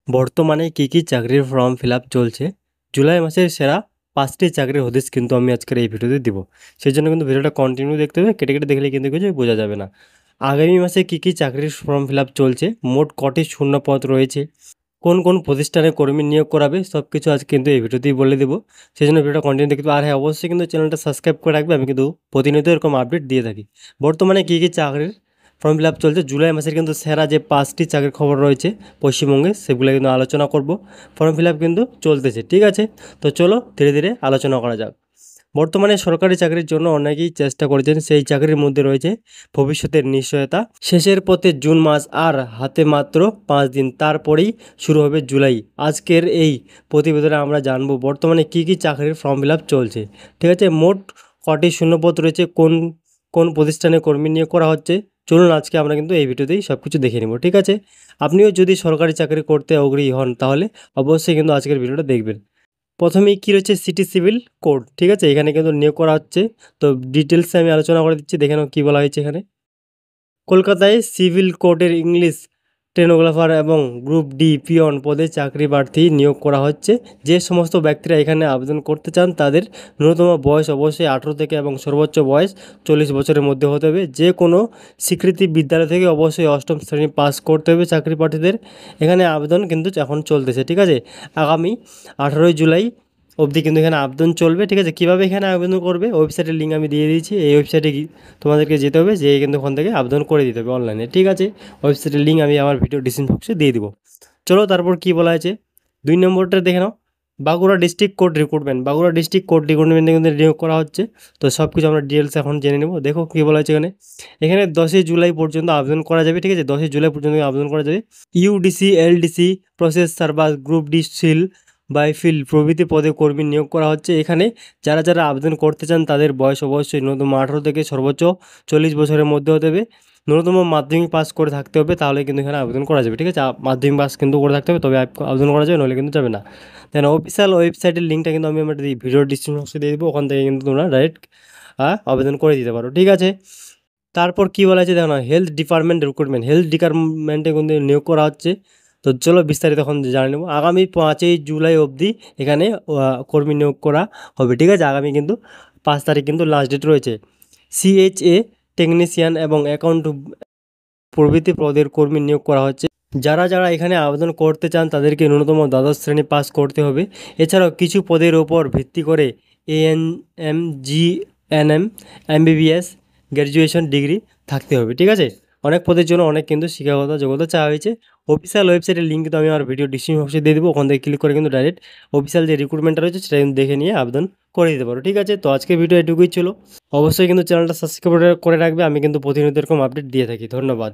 বর্তমানে কী কী চাকরির form fill up চলছে, জুলাই মাসের সেরা 5টি চাকরির হদিস কিন্তু আমি আজকের এই ভিডিওতে দিব। সেই জন্য কিন্তু ভিডিওটা কন্টিনিউ দেখতে হবে, কেটে কেটে দেখলে কিন্তু কিছু বোঝা যাবে না। আগামী মাসে কী কী চাকরির ফর্ম ফিল আপ চলছে, মোট কটি শূন্যপদ রয়েছে, কোন কোন প্রতিষ্ঠানে কর্মী নিয়োগ করাবে, সব কিছু আজ কিন্তু এই ভিডিওতেই বলে দেবো। সেই জন্য ভিডিওটা কন্টিনিউ দেখতে হবে। আর হ্যাঁ, অবশ্যই কিন্তু চ্যানেলটা সাবস্ক্রাইব করে রাখবে, আমি কিন্তু প্রতিনিয়ত এরকম আপডেট দিয়ে থাকি। বর্তমানে কী কী চাকরির ফর্ম ফিল আপ চলছে, জুলাই মাসের কিন্তু সেরা যে 5টি চাকরির খবর রয়েছে পশ্চিমবঙ্গে, সেগুলো কিন্তু আলোচনা করব। ফর্ম ফিল আপ কিন্তু চলতেছে, ঠিক আছে? তো চলো ধীরে ধীরে আলোচনা করা যাক। বর্তমানে সরকারি চাকরির জন্য অনেকেই চেষ্টা করেছেন, সেই চাকরির মধ্যে রয়েছে ভবিষ্যতের নিশ্চয়তা। শেষের পথে জুন মাস, আর হাতে মাত্র 5 দিন, তারপরেই শুরু হবে জুলাই। আজকের এই প্রতিবেদনে আমরা জানবো বর্তমানে কী কী চাকরির ফর্ম ফিল আপ চলছে, ঠিক আছে? মোট কটি শূন্যপদ রয়েছে, কোন কোন প্রতিষ্ঠানে কর্মী নিয়োগ করা হচ্ছে। চলুন আজকে আমরা কিন্তু এই ভিডিওতেই সব কিছু দেখে নেব, ঠিক আছে? আপনিও যদি সরকারি চাকরি করতে আগ্রহী হন, তাহলে অবশ্যই কিন্তু আজকের ভিডিওটা দেখবেন। প্রথমেই কী রয়েছে, সিটি সিভিল কোড, ঠিক আছে? এখানে কিন্তু নিয়োগ করা হচ্ছে। তো ডিটেলসে আমি আলোচনা করে দিচ্ছি, দেখে নাও কী বলা হয়েছে এখানে। কলকাতায় সিভিল কোর্টের ইংলিশ স্টেনোগ্রাফার এবং গ্রুপ ডি পিয়ন পদে চাকরি প্রার্থী নিয়োগ করা হচ্ছে। যে সমস্ত ব্যক্তিরা এখানে আবেদন করতে চান, তাদের ন্যূনতম বয়স অবশ্যই 18 থেকে এবং সর্বোচ্চ বয়স 40 বছরের মধ্যে হতে হবে। যে কোনো স্বীকৃতি বিদ্যালয় থেকে অবশ্যই 8ম শ্রেণী পাস করতে হবে চাকরি প্রার্থীদের। এখানে আবেদন কিন্তু এখন চলতেছে, ঠিক আছে? আগামী 18ই জুলাই অবধি কিন্তু এখানে আবেদন চলবে, ঠিক আছে? কীভাবে এখানে আবেদন করবে, ওয়েবসাইটের লিঙ্ক আমি দিয়ে দিয়েছি। এই ওয়েবসাইটে তোমাদেরকে যেতে হবে, যেয়ে কিন্তু ওখান থেকে আবেদন করে দিতে হবে অনলাইনে, ঠিক আছে? ওয়েবসাইটের লিঙ্ক আমি আমার ভিডিও ডিসক্রিপশন বক্সে দিয়ে দিব। চলো তারপর কী বলা আছে, 2 নম্বরটা দেখে নাও। Bankura district court recruitment, Bankura district court রিক্রুটমেন্টে কিন্তু নিয়োগ করা হচ্ছে। তো সব কিছু আমরা ডিটেলস এখন জেনে নেব। দেখো কী বলা হয়েছে এখানে। এখানে 10ই জুলাই পর্যন্ত আবেদন করা যাবে, ঠিক আছে? 10ই জুলাই পর্যন্ত আবেদন করা যাবে। UDC, LDC, process server, group D সিল, বাইফিল প্রভৃতি পদে কর্মী নিয়োগ করা হচ্ছে। এখানে যারা যারা আবেদন করতে চান, তাদের বয়স অবশ্যই ন্যূনতম 18 থেকে সর্বোচ্চ 40 বছরের মধ্যে হতে হবে। ন্যূনতম মাধ্যমিক পাস করে থাকতে হবে, তাহলে কিন্তু এখানে আবেদন করা যাবে, ঠিক আছে? মাধ্যমিক পাস কিন্তু করে থাকতে হবে, তবে আবেদন করা যাবে, নইলে কিন্তু যাবে না। দেন অফিসিয়াল ওয়েবসাইটের লিঙ্কটা কিন্তু আমি আমার ভিডিও ডিসক্রিপশন বক্সে দিয়ে দেবো, ওখান থেকে কিন্তু তোমরা ডাইরেক্ট আবেদন করে দিতে পারো, ঠিক আছে? তারপর কী বলা আছে দেখো না, হেলথ ডিপার্টমেন্ট রিক্রুটমেন্ট, হেলথ ডিপার্টমেন্টে কিন্তু নিয়োগ করা হচ্ছে। তো চলো বিস্তারিত এখন জানে নেব। আগামী 5ই জুলাই অবধি এখানে কর্মী নিয়োগ করা হবে, ঠিক আছে? আগামী কিন্তু 5 তারিখ কিন্তু লাস্ট ডেট রয়েছে। সিএইচএ টেকনিশিয়ান এবং অ্যাকাউন্ট প্রভৃতি পদের কর্মী নিয়োগ করা হচ্ছে। যারা যারা এখানে আবেদন করতে চান, তাদেরকে ন্যূনতম দ্বাদশ শ্রেণী পাস করতে হবে। এছাড়াও কিছু পদের ওপর ভিত্তি করে ANM, GNM, MBBS graduation degree থাকতে হবে, ঠিক আছে? অনেক পদের জন্য অনেক কিন্তু শিক্ষাগত যোগ্যতা চাওয়া হয়েছে। অফিসিয়াল ওয়েবসাইটের লিঙ্ক কিন্তু আমি আমার ভিডিও ডিসক্রিপশন বক্সে দিয়ে দেবো, ওখান থেকে ক্লিক করে কিন্তু ডাইরেক্ট অফিসিয়াল যে রিক্রুটমেন্টটা রয়েছে সেটা কিন্তু দেখে নিয়ে আবেদন করে দিতে পারো, ঠিক আছে? তো আজকে ভিডিও এটুকুই ছিল। অবশ্যই কিন্তু চ্যানেলটা সাবস্ক্রাইব করে রাখবে, আমি কিন্তু প্রতিনিয়ত এরকম আপডেট দিয়ে থাকি। ধন্যবাদ।